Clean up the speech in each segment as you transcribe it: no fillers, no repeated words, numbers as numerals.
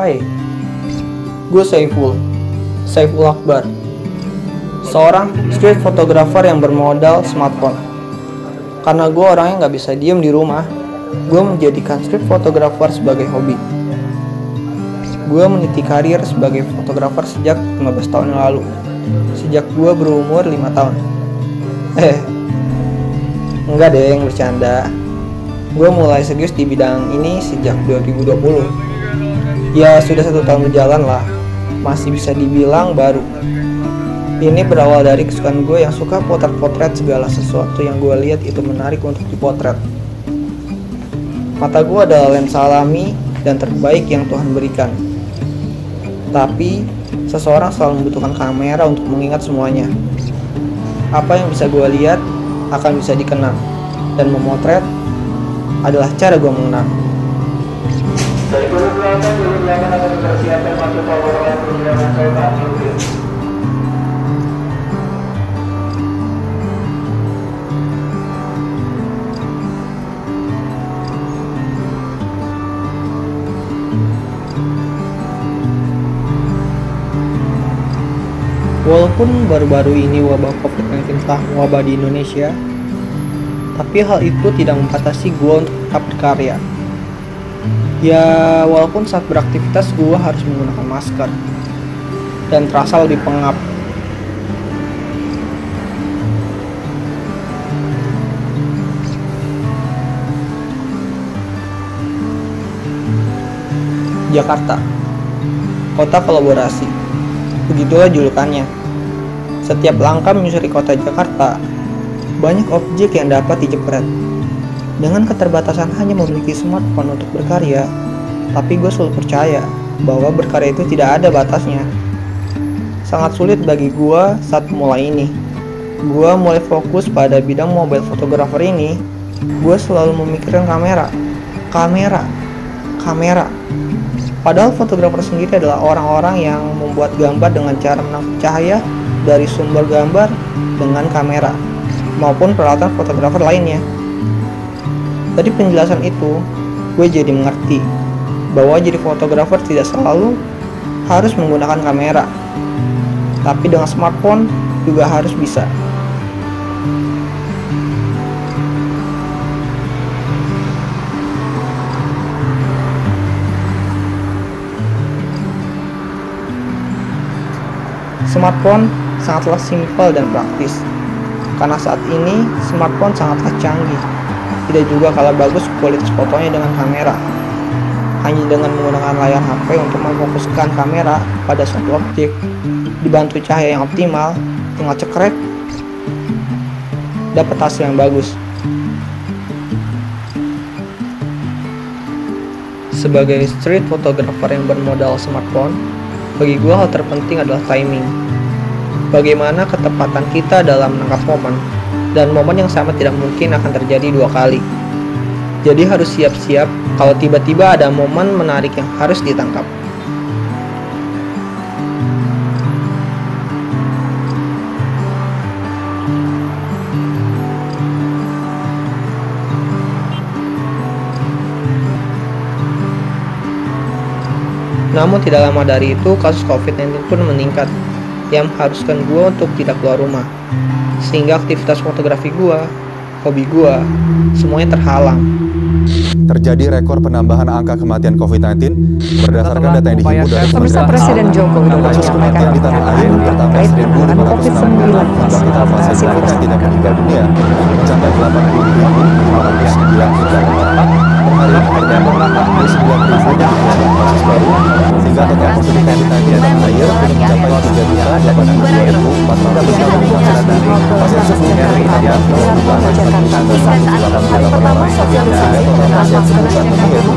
Hai, gue Saiful Akbar, seorang street photographer yang bermodal smartphone. Karena gue orangnya nggak bisa diem di rumah, gue menjadikan street photographer sebagai hobi. Gue meniti karir sebagai fotografer sejak 15 tahun yang lalu, sejak gue berumur 5 tahun. Enggak deh, yang bercanda. Gue mulai serius di bidang ini sejak 2020. Ya sudah 1 tahun berjalan lah, masih bisa dibilang baru. Ini berawal dari kesukaan gue yang suka potret-potret, segala sesuatu yang gue lihat itu menarik untuk dipotret. Mata gue adalah lensa alami dan terbaik yang Tuhan berikan. Tapi seseorang selalu membutuhkan kamera untuk mengingat semuanya. Apa yang bisa gue lihat akan bisa dikenang, dan memotret adalah cara gue mengenang. Dari guru belakang akan dipersiapkan masuk power perjalanan kereta api. Walaupun baru-baru ini wabah COVID-19 telah mewabah di Indonesia, tapi hal itu tidak membatasi gue untuk tetap berkarya. Ya, walaupun saat beraktivitas gue harus menggunakan masker dan terasa lebih pengap. Jakarta, kota kolaborasi. Begitulah julukannya. Setiap langkah menyusuri kota Jakarta, banyak objek yang dapat dijepret. Dengan keterbatasan hanya memiliki smartphone untuk berkarya, tapi gue selalu percaya bahwa berkarya itu tidak ada batasnya. Sangat sulit bagi gue saat mulai ini. Gue mulai fokus pada bidang mobile photographer ini. Gue selalu memikirkan kamera. Padahal fotografer sendiri adalah orang-orang yang membuat gambar dengan cara menangkap cahaya dari sumber gambar dengan kamera maupun peralatan fotografer lainnya. Dari penjelasan itu, gue jadi mengerti bahwa jadi fotografer tidak selalu harus menggunakan kamera, tapi dengan smartphone juga harus bisa. Smartphone sangatlah simpel dan praktis, karena saat ini smartphone sangatlah canggih. Tidak juga kalah bagus kualitas fotonya dengan kamera. Hanya dengan menggunakan layar HP untuk memfokuskan kamera pada suatu objek, dibantu cahaya yang optimal, tinggal cekrek, dapat hasil yang bagus. Sebagai street photographer yang bermodal smartphone, bagi gue hal terpenting adalah timing. Bagaimana ketepatan kita dalam menangkap momen, dan momen yang sama tidak mungkin akan terjadi 2 kali. Jadi harus siap-siap kalau tiba-tiba ada momen menarik yang harus ditangkap. Namun tidak lama dari itu, kasus COVID-19 pun meningkat, yang mengharuskan gue untuk tidak keluar rumah. Sehingga aktivitas fotografi gua, hobi gua, semuanya terhalang. Terjadi rekor penambahan angka kematian COVID-19 berdasarkan data yang dihimpun dari Pemirsa, Presiden Joko Widodo kasus kematian di tanah air bertambah 1.506 total pasien COVID-19 yang meninggal dunia mencapai 80.594 per hari terdapat 49.000 kasus baru sehingga total positif COVID-19 di tanah air mencapai 3.802.400 pasien sembuh dari Jakarta pusat hari pertama sosialisasi penerapan masker yaitu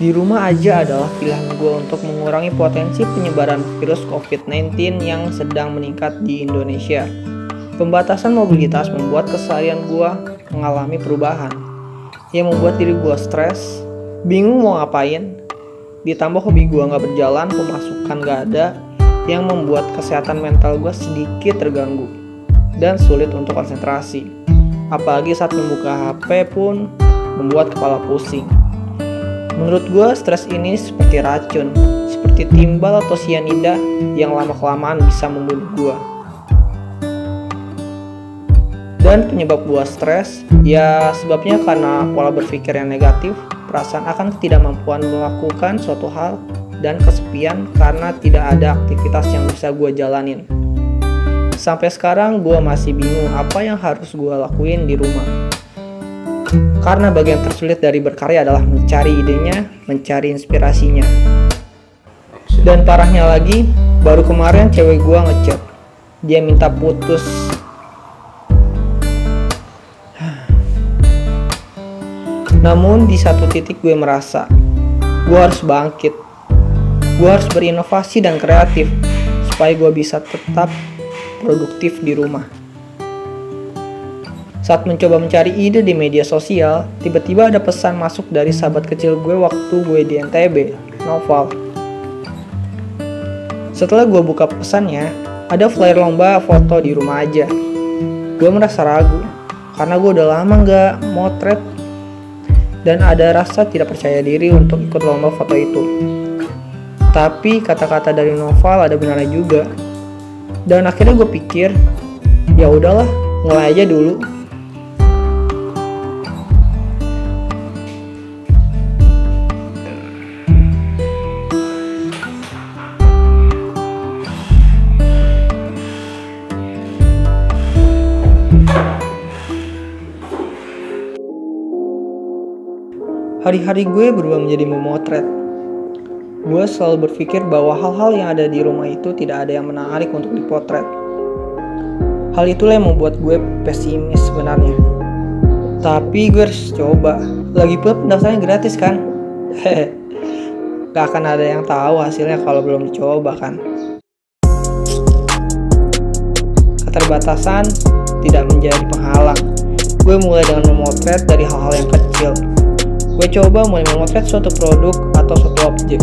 Di rumah aja adalah pilihan gue untuk mengurangi potensi penyebaran virus COVID-19 yang sedang meningkat di Indonesia. Pembatasan mobilitas membuat keseharian gue mengalami perubahan, yang membuat diri gue stres, bingung mau ngapain, ditambah hobi gue gak berjalan, pemasukan gak ada, yang membuat kesehatan mental gue sedikit terganggu dan sulit untuk konsentrasi. Apalagi saat membuka HP pun membuat kepala pusing. Menurut gue, stres ini seperti racun, seperti timbal atau sianida yang lama-kelamaan bisa membunuh gue. Dan penyebab gue stres, ya sebabnya karena pola berpikir yang negatif, perasaan akan ketidakmampuan melakukan suatu hal, dan kesepian karena tidak ada aktivitas yang bisa gue jalanin. Sampai sekarang gue masih bingung apa yang harus gue lakuin di rumah. Karena bagian tersulit dari berkarya adalah mencari idenya, mencari inspirasinya. Dan parahnya lagi, baru kemarin cewek gue ngechat. Dia minta putus. Namun di satu titik gue merasa, gue harus bangkit. Gue harus berinovasi dan kreatif, supaya gue bisa tetap produktif di rumah. Saat mencoba mencari ide di media sosial, tiba-tiba ada pesan masuk dari sahabat kecil gue waktu gue di NTB, Noval. Setelah gue buka pesannya, ada flyer lomba foto di rumah aja. Gue merasa ragu, karena gue udah lama gak motret, dan ada rasa tidak percaya diri untuk ikut lomba foto itu. Tapi kata-kata dari Noval ada benarnya juga. Dan akhirnya gue pikir, ya udahlah, mulai aja dulu. Hari-hari gue berubah menjadi memotret. Gue selalu berpikir bahwa hal-hal yang ada di rumah itu tidak ada yang menarik untuk dipotret. Hal itulah yang membuat gue pesimis sebenarnya. Tapi gue harus coba. Lagi pula pendaftarannya gratis kan? Gak akan ada yang tahu hasilnya kalau belum dicoba kan? Keterbatasan tidak menjadi penghalang. Gue mulai dengan memotret dari hal-hal yang kecil. Gue coba mulai memotret suatu produk atau suatu objek.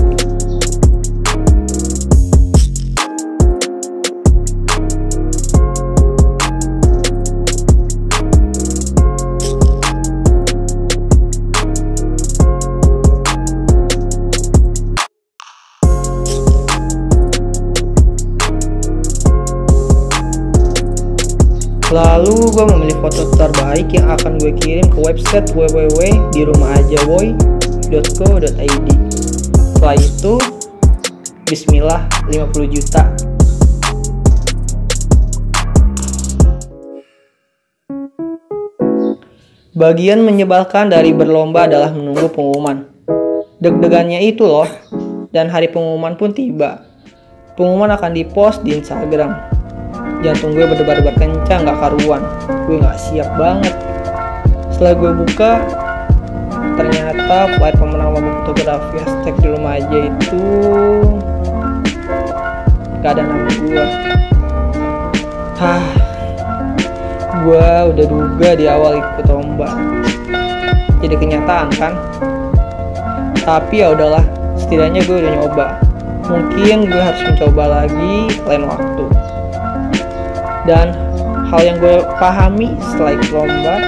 Lalu gue memilih foto terbaik yang akan gue kirim ke website www.dirumahajavoy.co.id. Setelah itu, bismillah 50 juta. Bagian menyebalkan dari berlomba adalah menunggu pengumuman. Deg-degannya itu loh, dan hari pengumuman pun tiba. Pengumuman akan dipost di Instagram. Jantung gue berdebar-debar kencang gak karuan. Gue gak siap banget. Setelah gue buka, ternyata flyer pemenang lomba fotografi hashtag di rumah aja itu gak ada nama gue. Gue udah duga di awal ikut lomba. Jadi kenyataan kan? Tapi ya udahlah, setidaknya gue udah nyoba. Mungkin gue harus mencoba lagi lain waktu. Dan hal yang gue pahami setelah ikut lomba,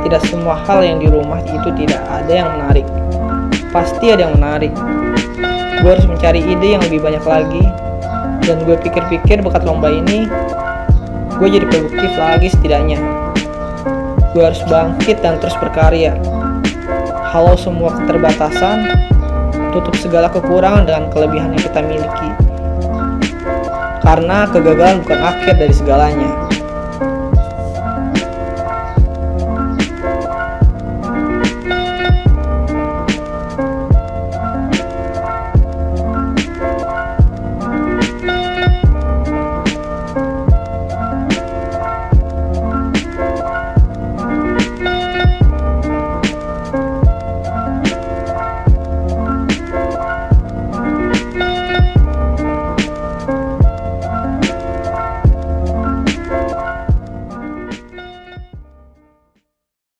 tidak semua hal yang di rumah itu tidak ada yang menarik. Pasti ada yang menarik. Gue harus mencari ide yang lebih banyak lagi. Dan gue pikir-pikir berkat lomba ini, gue jadi produktif lagi setidaknya. Gue harus bangkit dan terus berkarya. Halau semua keterbatasan, tutup segala kekurangan dengan kelebihan yang kita miliki. Karena kegagalan bukan akhir dari segalanya.